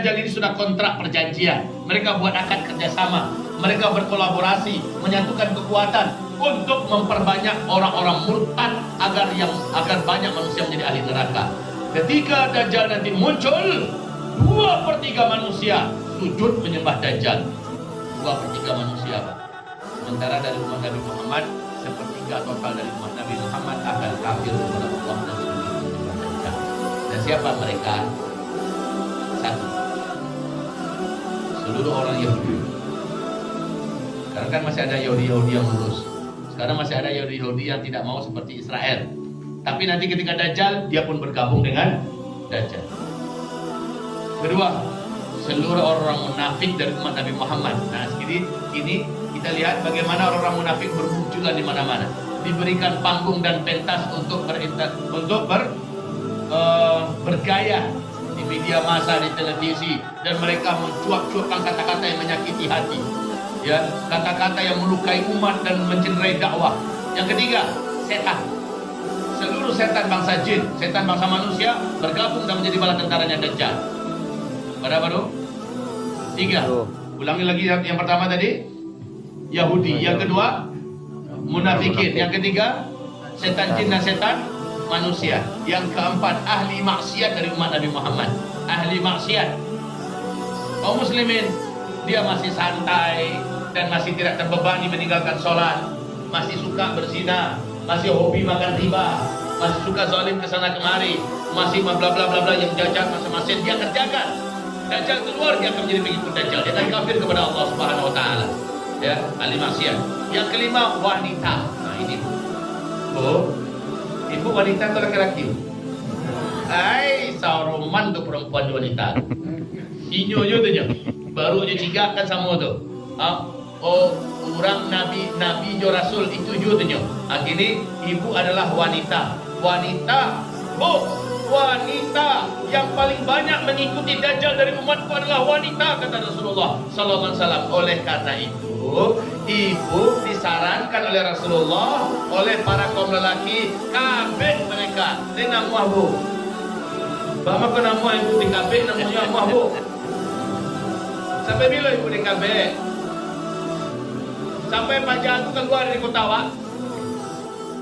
Dajjal ini sudah kontrak perjanjian. Mereka buat akad kerjasama. Mereka berkolaborasi, menyatukan kekuatan untuk memperbanyak orang-orang murtad agar banyak manusia menjadi ahli neraka. Ketika Dajjal nanti muncul, 2/3 manusia sujud menyembah Dajjal. 2/3 manusia, Pak. Sementara dari umat Nabi Muhammad, 1/3 total dari umat Nabi Muhammad akan kafir kepada Allah dan sujud menyembah Dajjal. Dan siapa mereka? Satu, seluruh orang Yahudi. Sekarang kan masih ada Yahudi yang lurus. Sekarang masih ada Yahudi yang tidak mau seperti Israel. Tapi nanti ketika Dajjal, dia pun bergabung dengan Dajjal. Kedua, seluruh orang munafik dari umat Nabi Muhammad. Nah, ini kita lihat bagaimana orang munafik bermunculan di mana-mana. Diberikan panggung dan pentas untuk bergaya di media massa, di televisi, dan mereka mencuap-cuapkan kata-kata yang menyakiti hati. Ya, kata-kata yang melukai umat dan mencederai dakwah. Yang ketiga, setan. Seluruh setan bangsa jin, setan bangsa manusia bergabung dan menjadi bala tentaranya Dajjal. Berapa tuh? 3. Ulangi lagi yang pertama tadi, Yahudi. Yang kedua, munafikin. Yang ketiga, setan jin dan setan manusia. Yang keempat, ahli maksiat dari umat Nabi Muhammad. Ahli maksiat. Kaum muslimin, dia masih santai dan masih tidak terbebani meninggalkan sholat, masih suka berzina, masih hobi makan riba, masih suka zalim kesana kemari, masih bla bla bla bla yang jajan masing-masing dia kerjakan. Dajjal keluar, dia akan menjadi pengikut Dajjal. Dia akan kafir kepada Allah Subhanahu Wa Taala. Ya, ahli maksiat. Yang kelima, wanita. Nah ini ibu wanita atau laki-laki? Sauroman tuh perempuan wanita. Inyo tuh baru aja cigakan sama tuh. Orang nabi jo rasul itu juga tuh. Akhirnya ibu adalah wanita. Wanita yang paling banyak mengikuti Dajjal dari umatku adalah wanita, kata Rasulullah sallallahu alaihi wasallam. Oleh karena itu, ibu disarankan oleh Rasulullah, oleh para kaum lelaki, kabeh mereka dengan muahbu. Bama kena muah ibu di kabeh namanya muahbu. Sampai bila ibu di kabeh? Sampai Pak Jatuh keluar dari kota Wak.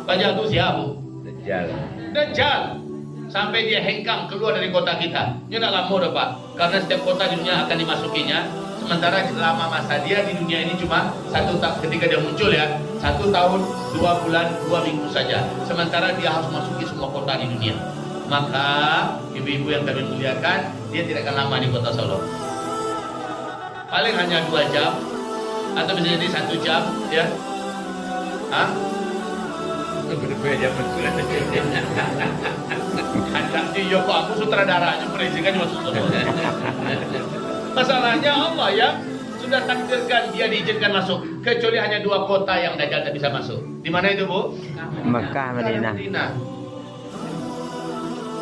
Pak Jatuh siapa? Dajjal. Sampai dia hengkang keluar dari kota kita. Ini tidak lama dah Pak. Karena setiap kota di dunia akan dimasukinya. Sementara selama masa dia di dunia ini cuma 1 tahun. Ketika dia muncul ya, 1 tahun, 2 bulan, 2 minggu saja. Sementara dia harus masuki semua kota di dunia. Maka ibu-ibu yang kami muliakan, dia tidak akan lama di kota Solo. Paling hanya 2 jam, atau bisa jadi 1 jam, ya. Berbeda betul. Hendak Yoko aku sutradaranya perizinkan masuk Solo. Masalahnya Allah yang sudah takdirkan dia diizinkan masuk, kecuali hanya 2 kota yang Dajjal tak bisa masuk. Di mana itu Bu? Mekah, Madinah.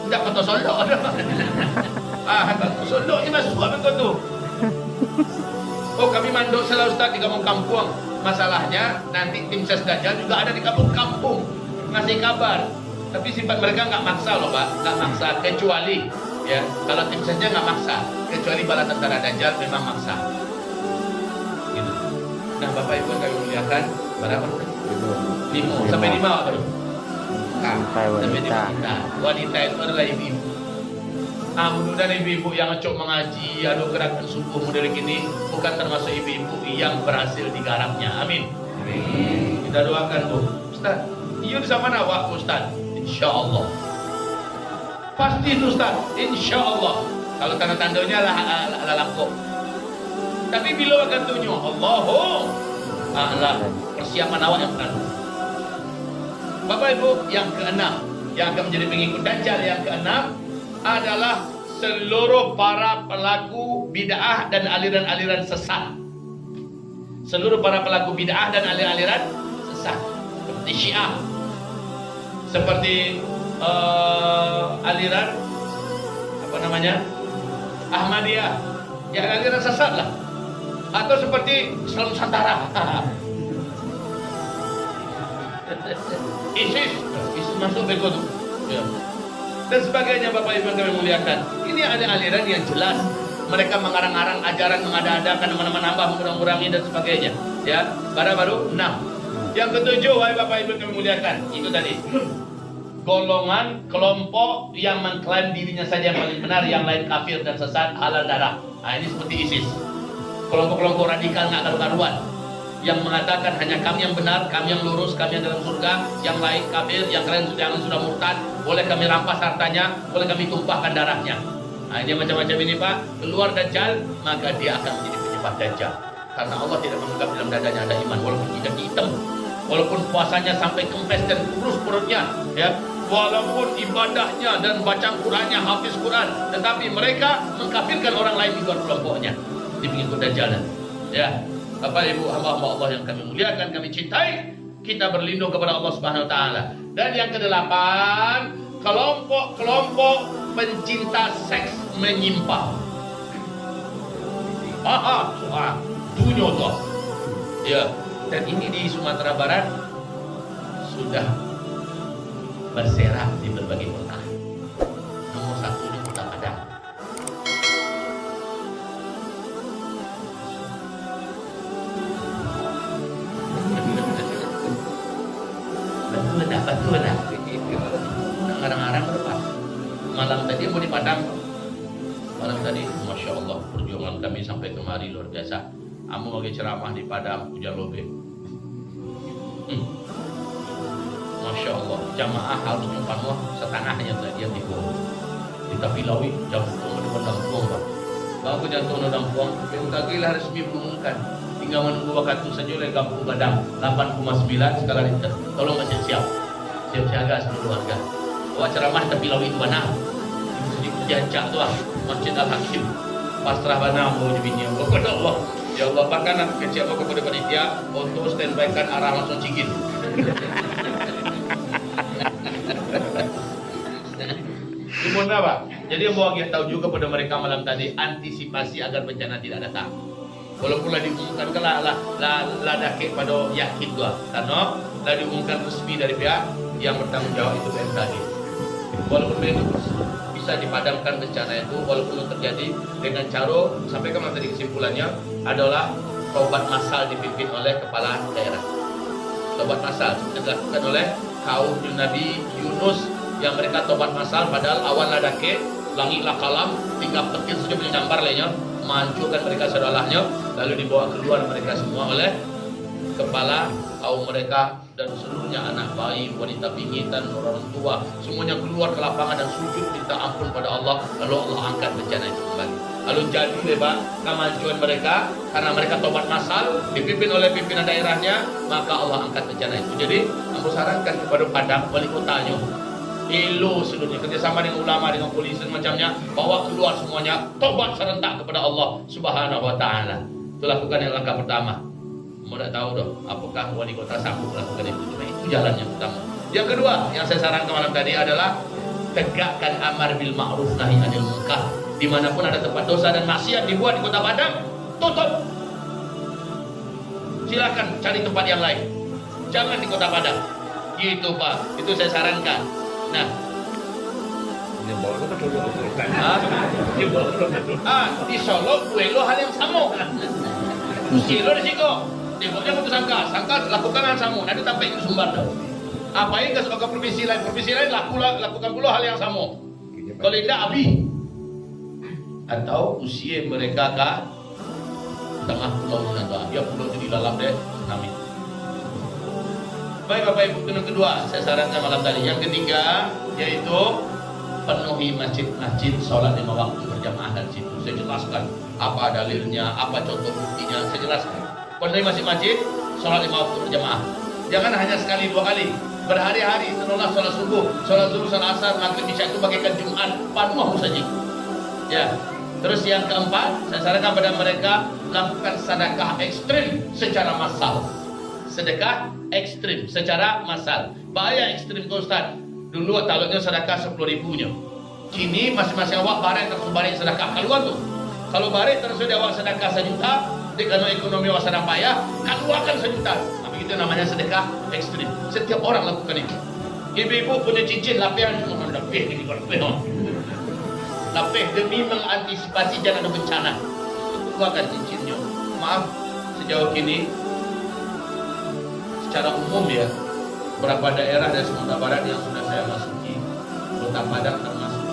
Tidak kota Solo. Kota Solo ini masuk apa tu? Oh kami mandok salah Ustaz di kampung-kampung. Masalahnya nanti tim ses Dajjal juga ada di kampung-kampung ngasih kabar. Tapi sifat mereka nggak maksa loh Pak, nggak maksa. Kecuali ya kalau tim sesnya nggak maksa, kecuali bala tentara Dajjal memang maksa. Gitu. Nah Bapak Ibu kami muliakan, berapa? 5 sampai 5 baru. Sampai wanita. Wanita itu adalah ibu-ibu. Mudah-mudahan ibu-ibu yang cocok mengaji, ada gerakan subuh model gini, bukan termasuk ibu-ibu yang berhasil digarapnya. Amin. Kita doakan Bu. Ustaz, iya di mana awak Ustaz? Insyaallah. Pasti itu Ustaz. Insyaallah. Kalau tanda-tandanya lah laku. Tapi bila akan tunjuk Allahu a'lam. Persiapan awak yang benar. Bapak Ibu, yang keenam yang akan menjadi pengikut Dajjal yang keenam adalah seluruh para pelaku bid'ah dan aliran-aliran sesat. Seluruh para pelaku bid'ah dan aliran-aliran sesat. Seperti Syiah, seperti aliran apa namanya? Ahmadiyah, ya aliran sesat lah. Atau seperti Islam Nusantara. ISIS masuk bego tuh. Ya. Dan sebagainya Bapak Ibu yang kami muliakan. Ini ada aliran yang jelas mereka mengarang-arang ajaran, mengada-adakan, menambah, mengurangi dan sebagainya. Ya, baru 6. Yang ketujuh, wahai Bapak Ibu kami muliakan, itu tadi golongan kelompok yang mengklaim dirinya saja yang paling benar, yang lain kafir dan sesat, halal darah. Nah, ini seperti ISIS. Kelompok-kelompok radikal nggak karu-karuan yang mengatakan hanya kami yang benar, kami yang lurus, kami yang dalam surga, yang lain kafir, yang kalian sudah murtad, boleh kami rampas hartanya, boleh kami tumpahkan darahnya. Nah, dia macam-macam ini Pak. Keluar Dajjal, maka dia akan menjadi penyebab Dajjal. Karena Allah tidak menganggap dalam dadanya ada iman, walaupun tidak hitam, walaupun puasanya sampai kempes dan kurus perutnya, ya, walaupun ibadahnya dan baca Qurannya, hafiz Quran, tetapi mereka mengkafirkan orang lain di luar kelompoknya, di pengikut Dajjal. Ya, Bapak Ibu hamba-hamba Allah yang kami muliakan, kami cintai, kita berlindung kepada Allah Subhanahu wa taala. Dan yang kedelapan, kelompok-kelompok pencinta seks menyimpang. Dunia toh. Ya, dan ini di Sumatera Barat sudah berserak di berbagai kota. Nomor 1 di Kota Padang. Betul dah. Ngarang-ngarang berapa? Malam tadi mau di Padang. Malam tadi, Masya Allah, perjuangan kami sampai kemari luar biasa. Amu lagi ceramah di Padang, hujan lobe. Masya Allah, jamaah harus penuh setengahnya tadi yang dibuang. Kita pilawi jam 10 di Padang Puang, Pak. Kalau aku jantung Padang Puang, BMKG lah resmi mengumumkan. Tinggal menunggu waktu saja oleh Kampung Padang 8,9 skala Richter. Tolong masih siap siaga seluruh warga. Bawa ceramah tapi lawi itu mana? Di Jancak tu Masjid Al Hakim. Pasrah bana mau dibinya kepada Allah. Ya Allah, bahkan aku kecil aku kepada panitia untuk standby kan arah langsung Cigin. Gimana Pak? Jadi mau kita tahu juga pada mereka malam tadi, antisipasi agar bencana tidak datang. Walaupun lah diumumkan ke lah dakik pada yakin gua, karena lah diumumkan resmi dari pihak yang bertanggung jawab itu BMKG. Walaupun itu bisa dipadamkan bencana itu, walaupun terjadi dengan cara, sampai kemana tadi kesimpulannya adalah taubat massal dipimpin oleh kepala daerah. Taubat massal dilakukan oleh kaum Nabi Yunus yang mereka taubat massal padahal awal lah dakik, langitlah kalam, tinggal petir saja punya nyambar lainnya, menghancurkan mereka saudaranya, lalu dibawa keluar mereka semua oleh kepala kaum mereka dan seluruhnya anak bayi, wanita pingitan, orang tua, semuanya keluar ke lapangan dan sujud minta ampun pada Allah, lalu Allah angkat bencana itu kembali. Lalu jadi lebar kemajuan mereka karena mereka tobat massal dipimpin oleh pimpinan daerahnya, maka Allah angkat bencana itu. Jadi aku sarankan kepada Padang wali kotanya, elo seluruhnya kerjasama dengan ulama, dengan polisi macamnya, bawa keluar semuanya tobat serentak kepada Allah Subhanahu wa taala. Itu lakukan yang langkah pertama. Mau tak tahu doh apakah wali kota sanggup melakukan itu? Cuma itu jalan yang pertama. Yang kedua yang saya sarankan malam tadi adalah tegakkan amar bil ma'ruf nahi anil munkar. Dimanapun ada tempat dosa dan maksiat dibuat di Kota Padang, tutup. Silakan cari tempat yang lain. Jangan di Kota Padang. Gitu Pak. Itu saya sarankan. Nah, di Solo lo hal yang sama. Silo di situ. Tengoknya putus sangka lakukan hal sama. Nanti sampai itu sumber dah. Apa yang ke provinsi lain lakukan pula hal yang sama. Kalau tidak abi atau usia mereka ke tengah pulau naga, dia pulau jadi dalam deh tsunami. Baik Bapak Ibu, yang kedua saya sarankan malam tadi. Yang ketiga yaitu penuhi masjid-masjid sholat 5 waktu berjamaah dari situ. Saya jelaskan apa dalilnya, apa contoh buktinya, saya jelaskan. Penuhi masjid-masjid sholat 5 waktu berjamaah. Jangan hanya sekali 2 kali, berhari-hari. Setelah sholat subuh, sholat zuhur, sholat asar, maghrib, isya itu bagaikan Jumat penuh saja. Ya. Terus yang keempat, saya sarankan pada mereka lakukan sedekah ekstrim secara massal. Sedekah ekstrim secara massal. Bahaya ekstrim ke Ustaz. Dulu taluknya sedekah 10.000-nya. Kini masing-masing awak barang tersebarin sedekah keluar tuh. Kalau barang tersedia awak sedekah 1 juta, karena ekonomi awak sedang payah, keluarkan 1 juta. Tapi itu namanya sedekah ekstrim. Setiap orang lakukan itu. Ibu-ibu punya cincin lapian, lapih ini lapih. lapeh demi mengantisipasi jangan ada bencana. Keluarkan cincinnya. Maaf, sejauh ini secara umum ya, beberapa daerah dari Sumatera Barat yang sudah saya masuki, Kota Padang termasuk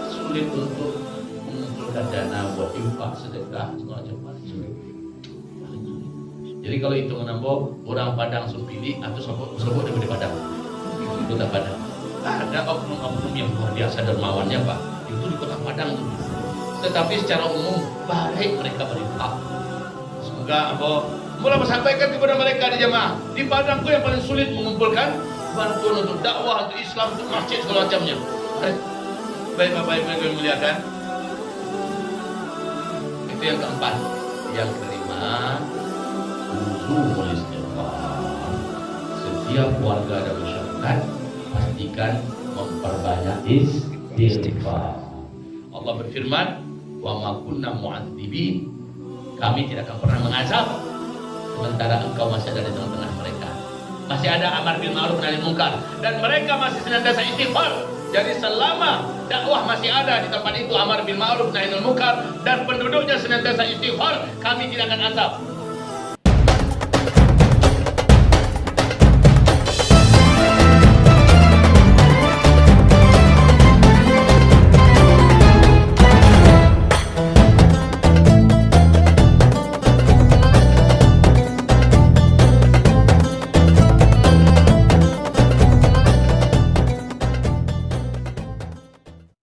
sulit untuk mengumpulkan dana buat infak, sedekah, segala macam. Sulit. Jadi kalau itu menambah orang Padang Sumpili atau sebut dari Padang, Kota Padang. Ada oknum-oknum yang luar biasa dermawannya Pak, itu di Kota Padang tuh. Tetapi secara umum baik mereka berinfak. Semoga mulai sampaikan kepada mereka di jamaah di Padang itu yang paling sulit mengumpulkan bantuan untuk dakwah, untuk Islam, untuk masjid segala macamnya. Baik Bapak Ibu yang muliakan. Itu yang keempat. Yang kelima, luzumul istighfar. Setiap warga dan masyarakat pastikan memperbanyak istighfar. Allah berfirman, wa ma kunna mu'adzibin. Kami tidak akan pernah mengazab sementara engkau masih ada di tengah-tengah mereka. Masih ada amar bil ma'ruf nahi munkar dan mereka masih senantiasa istighfar. Jadi selama dakwah masih ada di tempat itu amar bil ma'ruf nahi munkar dan penduduknya senantiasa istighfar, kami tidak akan azab.